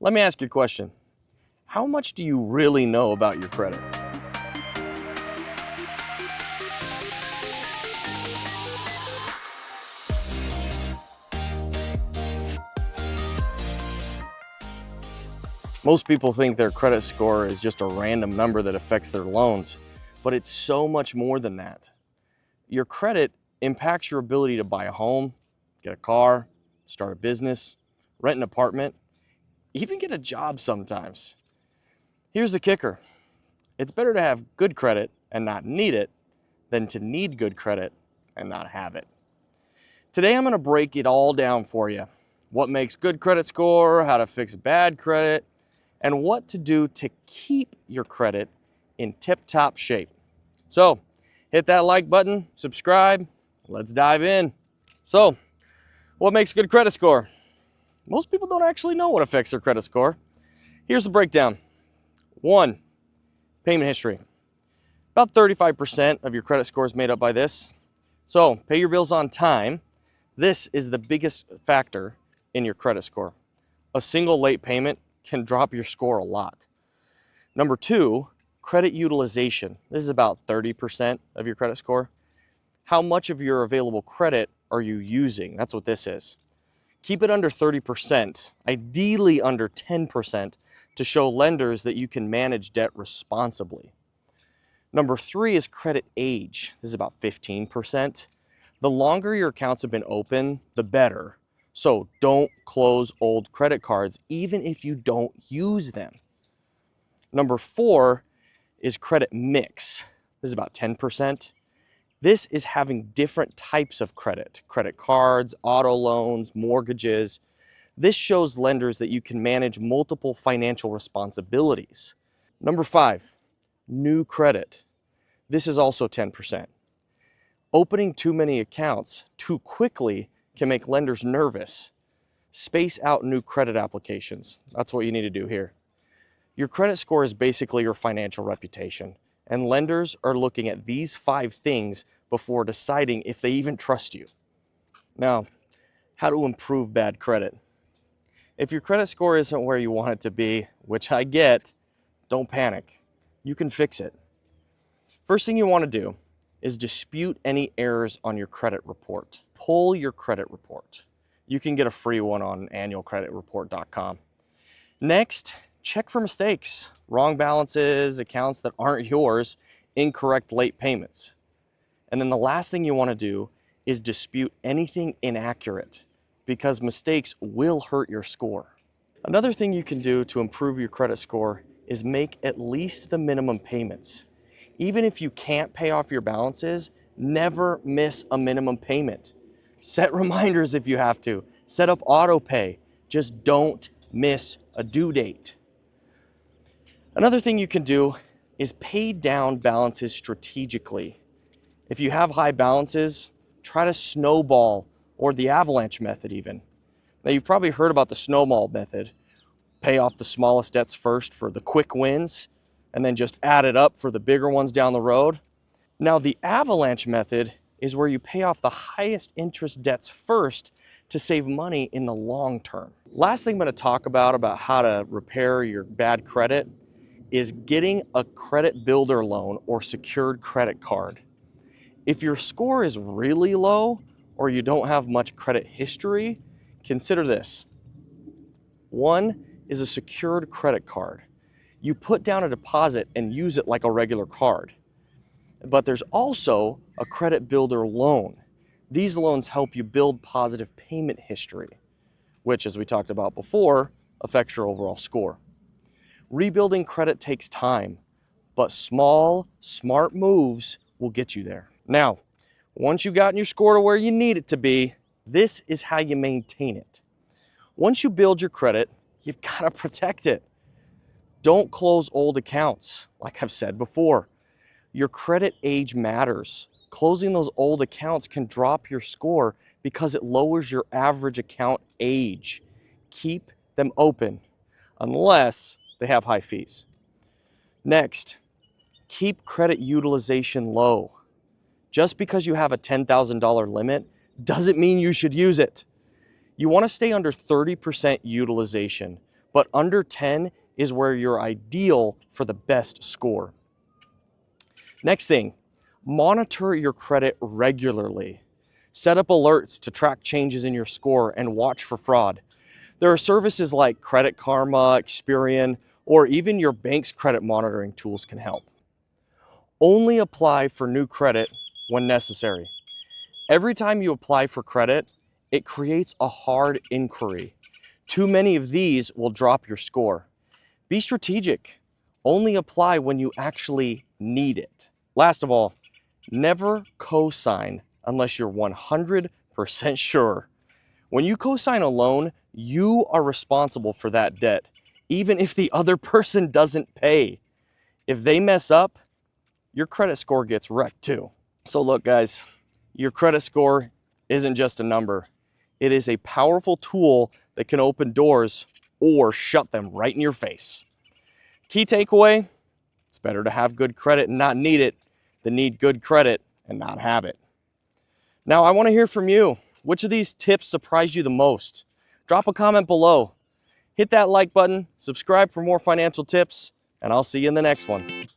Let me ask you a question. How much do you really know about your credit? Most people think their credit score is just a random number that affects their loans, but it's so much more than that. Your credit impacts your ability to buy a home, get a car, start a business, rent an apartment, even get a job sometimes. Here's the kicker. It's better to have good credit and not need it than to need good credit and not have it. Today I'm going to break it all down for you. What makes good credit score, how to fix bad credit, and what to do to keep your credit in tip-top shape. So, hit that like button, subscribe, let's dive in. So, what makes a good credit score? Most people don't actually know what affects their credit score. Here's the breakdown. 1, payment history. About 35% of your credit score is made up by this. So, pay your bills on time. This is the biggest factor in your credit score. A single late payment can drop your score a lot. Number 2, credit utilization. This is about 30% of your credit score. How much of your available credit are you using? That's what this is. Keep it under 30%, ideally under 10%, to show lenders that you can manage debt responsibly. Number 3 is credit age. This is about 15%. The longer your accounts have been open, the better. So don't close old credit cards, even if you don't use them. Number 4 is credit mix. This is about 10%. This is having different types of credit cards, auto loans, mortgages. This shows lenders that you can manage multiple financial responsibilities. Number 5, new credit. This is also 10%. Opening too many accounts too quickly can make lenders nervous. Space out new credit applications. That's what you need to do here. Your credit score is basically your financial reputation, and lenders are looking at these 5 things before deciding if they even trust you. Now, how to improve bad credit? If your credit score isn't where you want it to be, which I get, don't panic. You can fix it. First thing you want to do is dispute any errors on your credit report. Pull your credit report. You can get a free one on annualcreditreport.com. Next, check for mistakes, wrong balances, accounts that aren't yours, incorrect late payments. And then the last thing you want to do is dispute anything inaccurate, because mistakes will hurt your score. Another thing you can do to improve your credit score is make at least the minimum payments. Even if you can't pay off your balances, never miss a minimum payment. Set reminders if you have to. Set up auto pay. Just don't miss a due date. Another thing you can do is pay down balances strategically. If you have high balances, try to snowball, or the avalanche method even. Now, you've probably heard about the snowball method. Pay off the smallest debts first for the quick wins, and then just add it up for the bigger ones down the road. Now, the avalanche method is where you pay off the highest interest debts first to save money in the long term. Last thing I'm going to talk about how to repair your bad credit is getting a credit builder loan or secured credit card. If your score is really low or you don't have much credit history, consider this. 1 is a secured credit card. You put down a deposit and use it like a regular card. But there's also a credit builder loan. These loans help you build positive payment history, which, as we talked about before, affects your overall score. Rebuilding credit takes time, but small, smart moves will get you there. Now, once you've gotten your score to where you need it to be, this is how you maintain it. Once you build your credit, you've got to protect it. Don't close old accounts, like I've said before. Your credit age matters. Closing those old accounts can drop your score because it lowers your average account age. Keep them open, unless they have high fees. Next, keep credit utilization low. Just because you have a $10,000 limit doesn't mean you should use it. You want to stay under 30% utilization, but under 10 is where you're ideal for the best score. Next thing, monitor your credit regularly. Set up alerts to track changes in your score and watch for fraud. There are services like Credit Karma, Experian, or even your bank's credit monitoring tools can help. Only apply for new credit when necessary. Every time you apply for credit, it creates a hard inquiry. Too many of these will drop your score. Be strategic. Only apply when you actually need it. Last of all, never co-sign unless you're 100% sure. When you co-sign a loan, you are responsible for that debt, even if the other person doesn't pay. If they mess up, your credit score gets wrecked too. So look, guys, your credit score isn't just a number. It is a powerful tool that can open doors or shut them right in your face. Key takeaway, it's better to have good credit and not need it than need good credit and not have it. Now, I want to hear from you. Which of these tips surprised you the most? Drop a comment below. Hit that like button, subscribe for more financial tips, and I'll see you in the next one.